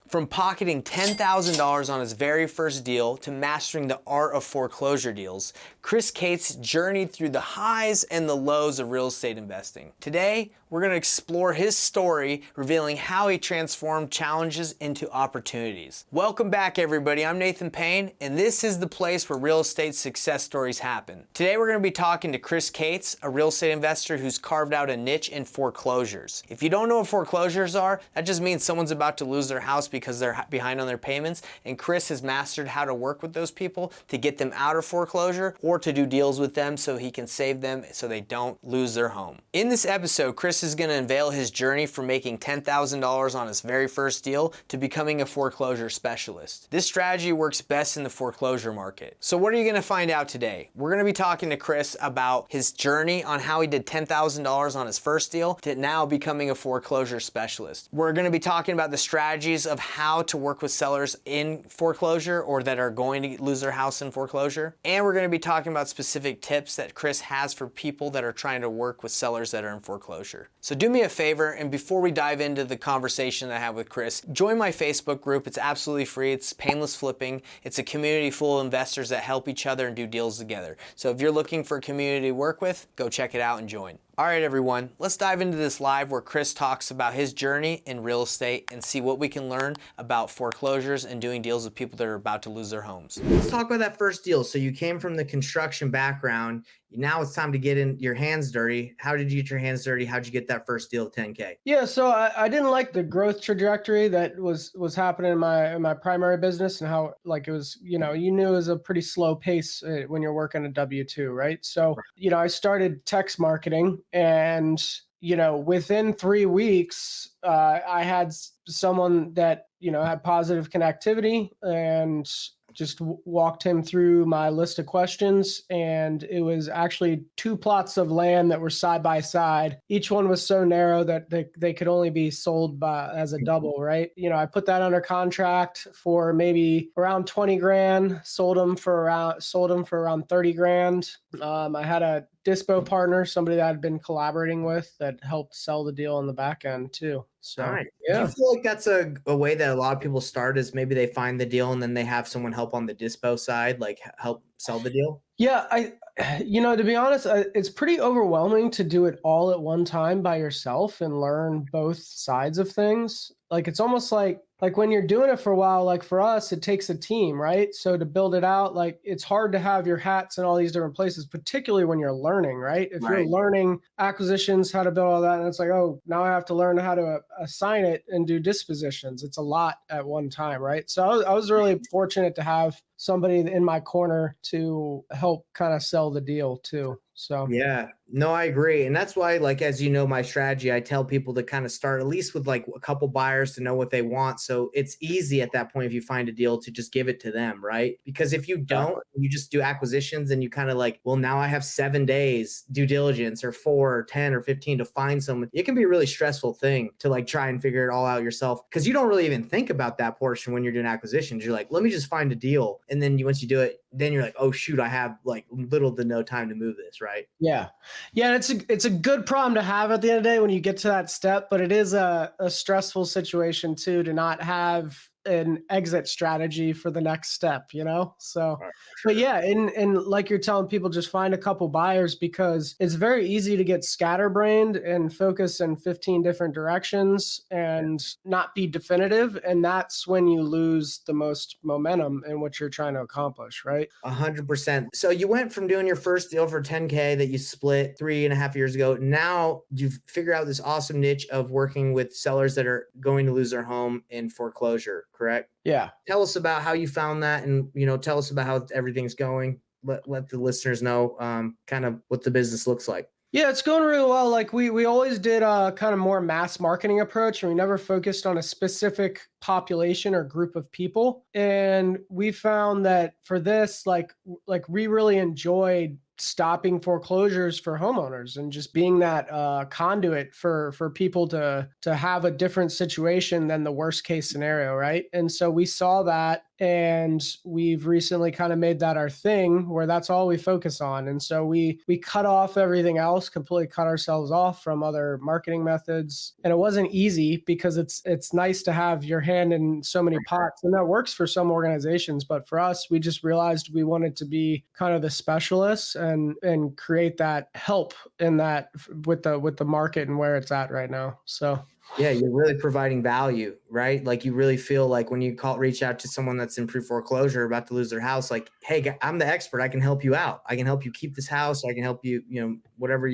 From pocketing $10,000 on his very first deal to mastering the art of foreclosure deals, Chris Cates journeyed through the highs and the lows of real estate investing. Today, we're going to explore his story, revealing how he transformed challenges into opportunities. Welcome back, everybody. I'm Nathan Payne, and this is the place where real estate success stories happen. Today, we're going to be talking to Chris Cates, a real estate investor who's carved out a niche in foreclosures. If you don't know what foreclosures are, that just means someone's about to lose their house because they're behind on their payments, and Chris has mastered how to work with those people to get them out of foreclosure or to do deals with them so he can save them so they don't lose their home. In this episode, Chris is going to unveil his journey from making $10,000 on his very first deal to becoming a foreclosure specialist. This strategy works best in the foreclosure market. So what are you going to find out today? We're going to be talking to Chris about his journey on how he did $10,000 on his first deal to now becoming a foreclosure specialist. We're going to be talking about the strategies of how to work with sellers in foreclosure or that are going to lose their house in foreclosure. And we're going to be talking about specific tips that Chris has for people that are trying to work with sellers that are in foreclosure. So do me a favor, and before we dive into the conversation that I have with Chris, join my Facebook group. It's absolutely free. It's Painless Flipping. It's a community full of investors that help each other and do deals together. So if you're looking for a community to work with, go check it out and join. All right, everyone, let's dive into this live where Chris talks about his journey in real estate and see what we can learn about foreclosures and doing deals with people that are about to lose their homes. Let's talk about that first deal. So you came from the construction background. Now it's time to get in your hands dirty. How did you get your hands dirty? How'd you get that first deal at 10K? Yeah, so I didn't like the growth trajectory that was happening in my primary business, and how like it was, you knew it was a pretty slow pace when you're working a W-2, right? So, I started text marketing, and within 3 weeks, I had someone that, had positive connectivity, and just walked him through my list of questions. And it was actually 2 plots of land that were side by side. Each one was so narrow that they could only be sold as a double, right? I put that under contract for maybe around 20 grand, sold them for around 30 grand. I had a dispo partner, somebody that I'd been collaborating with, that helped sell the deal on the back end too. So, all right. Yeah. Do you feel like that's a way that a lot of people start, is maybe they find the deal and then they have someone help on the dispo side, like help sell the deal? Yeah, to be honest, it's pretty overwhelming to do it all at one time by yourself and learn both sides of things. Like, it's almost like when you're doing it for a while, like for us, it takes a team, right? So to build it out, like, it's hard to have your hats in all these different places, particularly when you're learning, right? If you're learning acquisitions, how to build all that, and it's like, oh, now I have to learn how to assign it and do dispositions. It's a lot at one time, right? So I was really fortunate to have somebody in my corner to help kind of sell the deal too. So yeah, no, I agree. And that's why, like, as you know, my strategy, I tell people to kind of start at least with like a couple buyers to know what they want. So it's easy at that point, if you find a deal, to just give it to them, right? Because if you don't, you just do acquisitions and you kind of like, well, now I have 7 days due diligence, or 4 or 10 or 15 to find someone. It can be a really stressful thing to like try and figure it all out yourself, because you don't really even think about that portion when you're doing acquisitions. You're like, let me just find a deal. And then once you do it, then you're like, oh shoot, I have like little to no time to move this, right? Yeah. It's a good problem to have at the end of the day when you get to that step, but it is a stressful situation too, to not have an exit strategy for the next step, So, but yeah, and like you're telling people, just find a couple buyers, because it's very easy to get scatterbrained and focus in 15 different directions and not be definitive. And that's when you lose the most momentum in what you're trying to accomplish, right? 100%. So you went from doing your first deal for 10K that you split 3.5 years ago. Now you've figured out this awesome niche of working with sellers that are going to lose their home in foreclosure, correct? Yeah. Tell us about how you found that, and tell us about how everything's going. Let the listeners know kind of what the business looks like. Yeah, it's going really well. Like we always did a kind of more mass marketing approach, and we never focused on a specific population or group of people. And we found that for this, like we really enjoyed stopping foreclosures for homeowners and just being that conduit for people to have a different situation than the worst case scenario, right? And so we saw that, And we've recently kind of made that our thing where that's all we focus on. And so we cut off everything else, completely cut ourselves off from other marketing methods. And it wasn't easy because it's nice to have your hand in so many pots. And that works for some organizations. But for us, we just realized we wanted to be kind of the specialists and create that help in that with the market and where it's at right now. So Yeah, you're really providing value, right? Like you really feel like when you reach out to someone that's in pre-foreclosure about to lose their house, like, hey, I'm the expert. I can help you out. I can help you keep this house. I can help you, whatever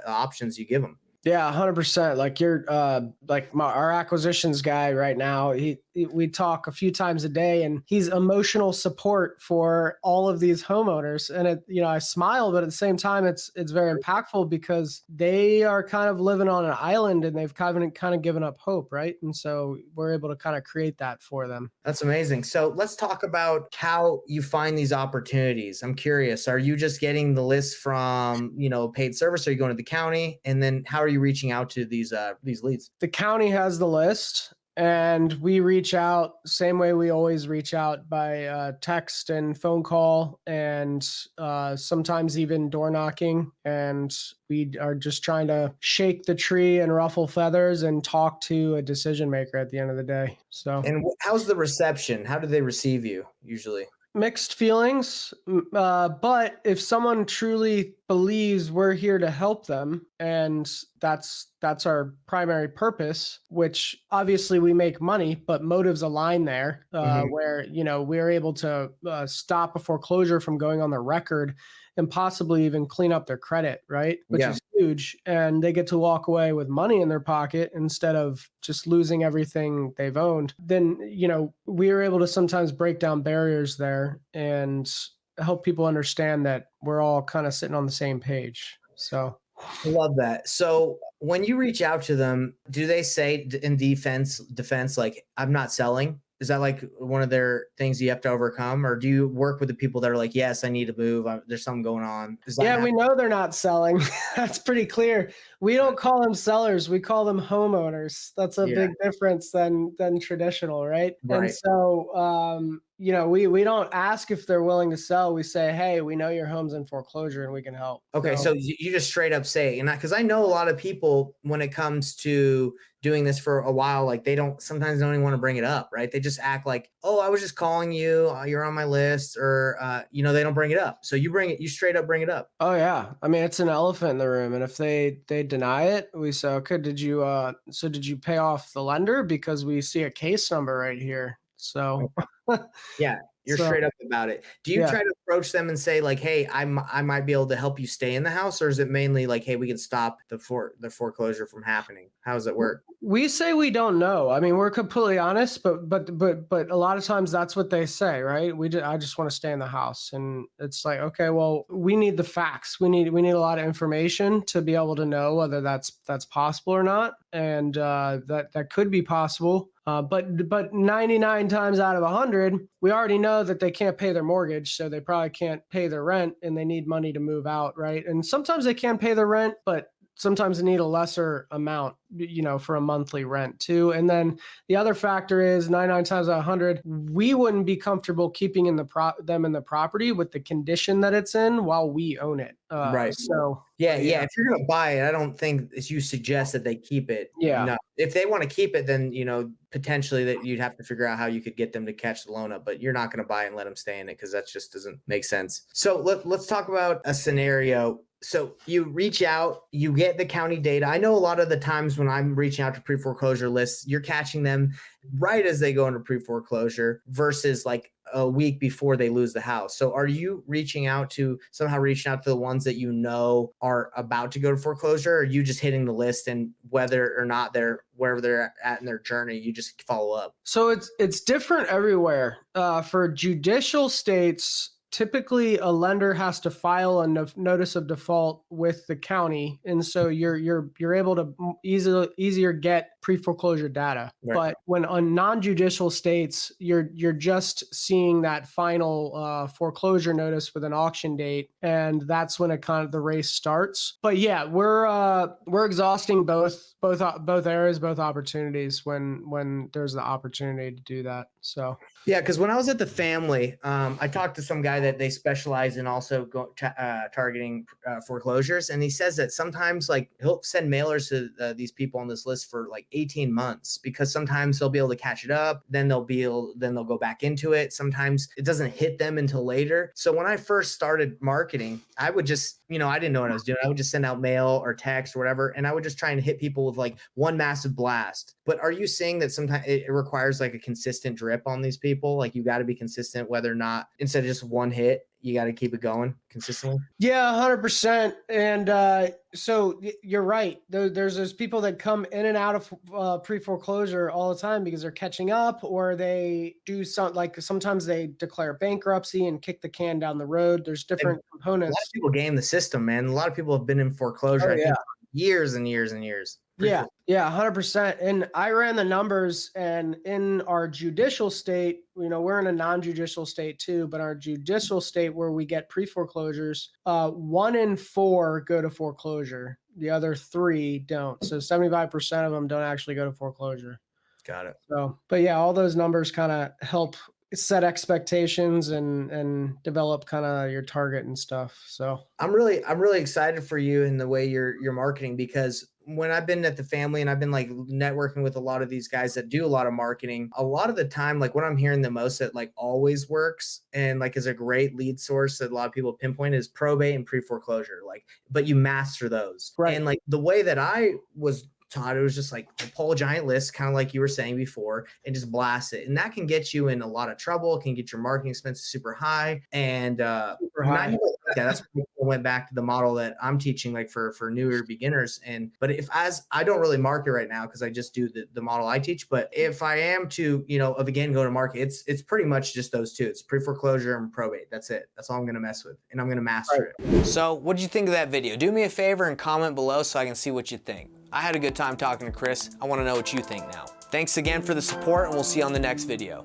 options you give them. Yeah, 100%. Like you're our acquisitions guy right now. We talk a few times a day, and he's emotional support for all of these homeowners. And I smile, but at the same time, it's very impactful because they are kind of living on an island and they've kind of given up hope, right? And so we're able to kind of create that for them. That's amazing. So let's talk about how you find these opportunities. I'm curious. Are you just getting the list from, paid service? Are you going to the county? And then how are you reaching out to these leads? The county has the list. And we reach out same way we always reach out by text and phone call and sometimes even door knocking. And we are just trying to shake the tree and ruffle feathers and talk to a decision maker at the end of the day. So, and how's the reception? How do they receive you usually? Mixed feelings, but if someone truly believes we're here to help them, and that's our primary purpose, which obviously we make money, but motives align there, where we're able to stop a foreclosure from going on the record and possibly even clean up their credit, right? Which is huge. And they get to walk away with money in their pocket instead of just losing everything they've owned. Then, we are able to sometimes break down barriers there and help people understand that we're all kind of sitting on the same page. So I love that. So when you reach out to them, do they say in defense, like, I'm not selling? Is that like one of their things you have to overcome? Or do you work with the people that are like, yes, I need to move. There's something going on. We know they're not selling. That's pretty clear. We don't call them sellers. We call them homeowners. That's a big difference than traditional, right? And so, we don't ask if they're willing to sell. We say, hey, we know your home's in foreclosure and we can help. Okay. So you just straight up say, and because I know a lot of people, when it comes to doing this for a while, like sometimes don't even want to bring it up, right? They just act like, oh, I was just calling you, you're on my list, or, they don't bring it up. So you straight up bring it up. Oh yeah. I mean, it's an elephant in the room. And if they deny it, we say, okay, did you pay off the lender? Because we see a case number right here. So yeah. You're straight up about it. Do you try to approach them and say like, hey, I might be able to help you stay in the house? Or is it mainly like, hey, we can stop the foreclosure from happening? How does it work? We say we don't know. I mean, we're completely honest, but a lot of times that's what they say, right? I just want to stay in the house. And it's like, okay, well, we need the facts. We need a lot of information to be able to know whether that's possible or not. And that could be possible. But 99 times out of 100, we already know that they can't pay their mortgage, so they probably can't pay their rent and they need money to move out, right? And sometimes they can pay their rent, but sometimes they need a lesser amount, for a monthly rent too. And then the other factor is 99 times out of 100, we wouldn't be comfortable keeping them in the property with the condition that it's in while we own it. Right. So yeah. If you're going to buy it, I don't think you suggest that they keep it. Yeah. No. If they want to keep it, then, potentially that you'd have to figure out how you could get them to catch the loan up, but you're not going to buy it and let them stay in it because that just doesn't make sense. So let's talk about a scenario. So you reach out, you get the county data. I know a lot of the times when I'm reaching out to pre-foreclosure lists, you're catching them right as they go into pre-foreclosure versus like a week before they lose the house. So are you reaching out to the ones that are about to go to foreclosure, or are you just hitting the list and whether or not they're wherever they're at in their journey, you just follow up? So it's different everywhere. For judicial states, typically a lender has to file a notice of default with the county, and so you're able to easier get pre-foreclosure data. Right. But when on non-judicial states, you're just seeing that final foreclosure notice with an auction date, and that's when it kind of the race starts. But yeah, we're exhausting both areas, both opportunities when there's the opportunity to do that. So yeah, because when I was at the family, I talked to some guy that they specialize in also targeting foreclosures, and he says that sometimes like he'll send mailers to these people on this list for like 18 months because sometimes they'll be able to catch it up, then they'll go back into it. Sometimes it doesn't hit them until later. So when I first started marketing, I would just, I didn't know what I was doing. I would just send out mail or text or whatever, and I would just try and hit people with like one massive blast. But are you saying that sometimes it requires like a consistent drip on these people? Like you got to be consistent, whether or not instead of just one hit, you got to keep it going consistently? Yeah, 100%. And so you're right. There's those people that come in and out of pre-foreclosure all the time because they're catching up, or they do sometimes they declare bankruptcy and kick the can down the road. There's different components. A lot of people game the system, man. A lot of people have been in foreclosure, I think, for years and years and years. Yeah, 100%. And I ran the numbers, and in our judicial state, we're in a non-judicial state too, but our judicial state where we get pre-foreclosures, 1 in 4 go to foreclosure. The other 3 don't. So 75% of them don't actually go to foreclosure. Got it. So, but yeah, all those numbers kind of help set expectations and develop kind of your target and stuff. So I'm really excited for you in the way you're marketing, because when I've been at the family and I've been like networking with a lot of these guys that do a lot of marketing, a lot of the time, like what I'm hearing the most that like always works and like is a great lead source that a lot of people pinpoint is probate and pre-foreclosure. Like, but you master those. Right. And like the way that I was taught, it was just like pull a giant list, kind of like you were saying before, and just blast it. And that can get you in a lot of trouble. It can get your marketing expenses super high. And that's why I went back to the model that I'm teaching, like for newer beginners. But I don't really market right now because I just do the model I teach. But if I am to, again, go to market, it's pretty much just those two. It's pre-foreclosure and probate. That's it. That's all I'm going to mess with, and I'm going to master it. So what did you think of that video? Do me a favor and comment below so I can see what you think. I had a good time talking to Chris. I want to know what you think now. Thanks again for the support, and we'll see you on the next video.